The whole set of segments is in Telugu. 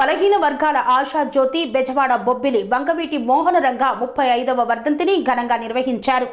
బలహీన వర్గాల ఆశా జ్యోతి బెజవాడ బొబ్బిలి వంగవీటి మోహన రంగ 35వ వర్ధంతిని ఘనంగా నిర్వహించారు.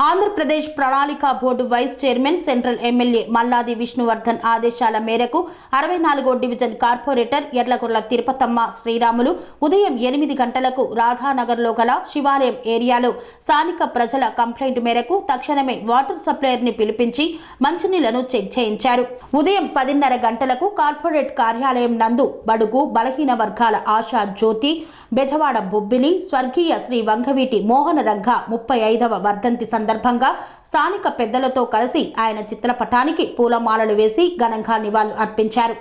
ఆంధ్రప్రదేశ్ ప్రణాళిక board vice chairman central MLA Malladi Vishnuvardhan ఆదేశాల మేరకు 64వ డివిజన్ కార్పొరేటర్ ఎర్లగొర్ల తిరుపతమ్మ శ్రీరాములు ఉదయం 8 గంటలకు రాధానగర్లో గల శివాలయం ఏరియాలో స్థానిక ప్రజల కంప్లైంట్ మేరకు తక్షణమే వాటర్ సప్లయర్ని పిలిపించి మంచినీళ్లను చెక్ చేయించారు. ఉదయం 10:30 గంటలకు కార్పొరేట్ కార్యాలయం నందు బడుగు బలహీన వర్గాల ఆశా జ్యోతి బెజవాడ బొబ్బిలి స్వర్గీయ శ్రీ వంగవీటి మోహన రంగ 35వ వర్ధంతి సందర్భంగా స్థానిక పెద్దలతో కలిసి ఆయన చిత్రపటానికి పూలమాలలు వేసి ఘనంగా నివాళులు అర్పించారు.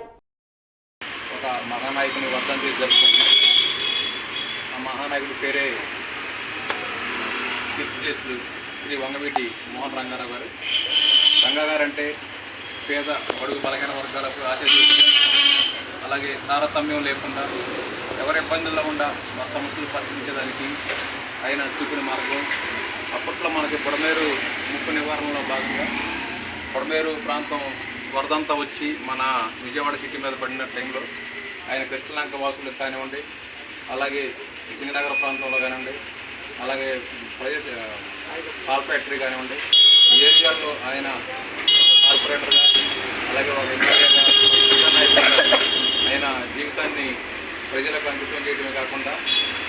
ఒక మహానాయకుని వర్ధంతి జరుపుకుంటున్నాం. ఆ మహానాయకుడి పేరే కీర్తిశేషులు శ్రీ వంగవీటి మోహన రంగారావు గారు. రంగాగారంటే పేద బడుగు బలహీన వర్గాలకు ఆశీర్వదించి అలాగే తారతమ్యం లేకుండా ఎవరి ఇబ్బందుల్లో ఉండా మా సమస్యలు పరిశీలించడానికి ఆయన చూపిన మార్గం. అప్పట్లో మనకి పొడమేరు ముప్పు నివారణలో భాగంగా పొడమేరు ప్రాంతం వరదంతా వచ్చి మన విజయవాడ సిటీ మీద పడిన టైంలో ఆయన కృష్ణలంక వాసులకు కానివ్వండి, అలాగే సింగనగర ప్రాంతంలో కానివ్వండి, అలాగే పాల్ ఫ్యాక్టరీ కానివ్వండి, ఈ ఏరియాల్లో ఆయన కార్పొరేటర్గా అలాగే ఒక ఎమ్మెల్యేగా ఆయన జీవితాన్ని ప్రజలకు అంకితం చేయడమే కాకుండా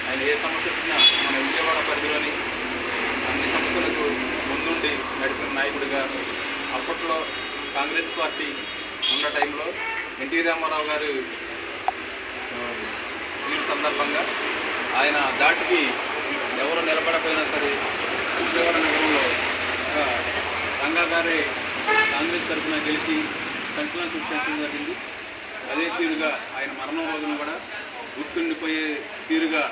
ఆయన ఏ సమస్య వచ్చినా మన విజయవాడ పరిధిలోని అన్ని సమస్యలకు ముందుండి నడిపిన నాయకుడిగా అప్పట్లో కాంగ్రెస్ పార్టీ ఉన్న టైంలో ఎన్టీ రామారావు గారు ఈ సందర్భంగా ఆయన దాటికి ఎవరు నిలబడకపోయినా సరే విజయవాడ నగరంలో రంగా గారే కాంగ్రెస్ తరఫున గెలిచి సంచలనం సృష్టించడం జరిగింది. అదే తీరుగా ఆయన మరణం రోజున కూడా గుర్తుండిపోయే తీరుగా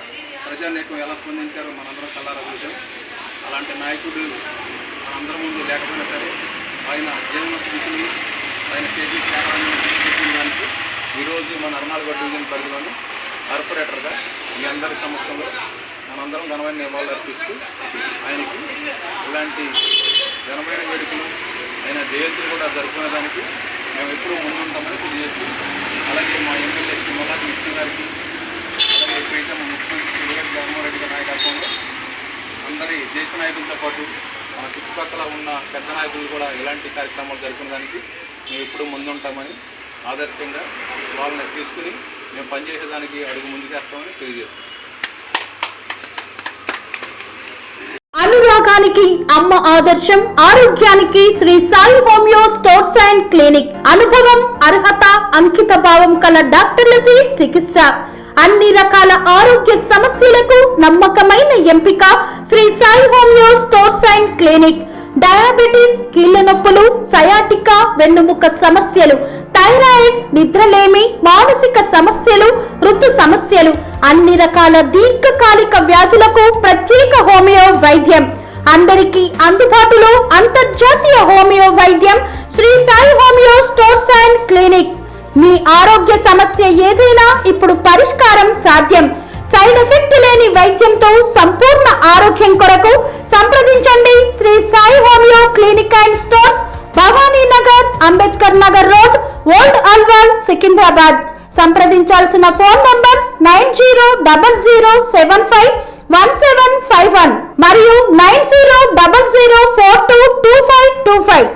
ప్రజానేకం ఎలా స్పందించారో మనందరం కళ్ళారా చూసాం. అలాంటి నాయకుడు మనందరం ముందు లేకపోయినా సరే ఆయన జీవన స్థితిని ఆయన చేసి దానికి ఈరోజు మన 64వ డివిజన్ పరిధిలోని కార్పొరేటర్గా మీ అందరి సమక్షంలో మనందరం ఘనమైన నివాళులు అర్పిస్తూ ఆయనకి ఇలాంటి ఘనమైన వేడుకలు ఆయన జయంతులు కూడా జరుపుకునేదానికి మేము ఎప్పుడూ ముందుంటామని తెలియజేస్తూ అలాగే మా ఎమ్మెల్యే శ్రీ మల్లాది విష్ణు గారికి అలాగే ప్రీతమ ముఖ్యమంత్రి శ్రీ వైఎస్ జగన్మోహన్ రెడ్డి గారి నాయకత్వంలో అందరి దేశ నాయకులతో పాటు మన చుట్టుపక్కల ఉన్న పెద్ద నాయకులు కూడా ఇలాంటి కార్యక్రమాలు జరుపుకునేదానికి మేము ఎప్పుడూ ముందుంటామని ఆదర్శంగా వాళ్ళని తీసుకుని మేము పనిచేసేదానికి అడుగు ముందుకేస్తామని తెలియజేస్తాం. అనురాగానికి అమ్మ ఆదర్శం, ఆరోగ్యానికి Sri Sai homeo stores and clinic. అనుభవం, అర్హత, అంకిత భావం కల డాక్టర్లచే చికిత్స. అన్ని రకాల ఆరోగ్య సమస్యలకు నమ్మకమైన ఎంపిక Sri Sai homeo stores and clinic. Diabetes, కీళ్ల నొప్పులు, సయాటికా, వెన్నుముక సమస్యలు, థైరాయిడ్, నిద్రలేమి, మానసిక సమస్యలు, ఋతు సమస్యలు, అన్ని రకాల దీర్ఘకాలిక వ్యాధులకు ప్రత్యేక హోమియో వైద్యం. అందరికీ అందుబాటులో అంతర్జాతీయ హోమియో వైద్యం Shri Sai homeo stores and clinic. మీ ఆరోగ్య సమస్య ఏదైనా ఇప్పుడు పరిష్కారం సాధ్యం. సైడ్ ఎఫెక్ట్ లేని వైద్యంతో సంపూర్ణ ఆరోగ్యం కొరకు సంప్రదించండి Shri Sai homeo clinic and stores, Bhavani Nagar, Ambedkar Nagar road, old Alwal, Secunderabad. సంప్రదించాల్సిన ఫోన్ నంబర్స్ 9000751751 మరియు 9000422525.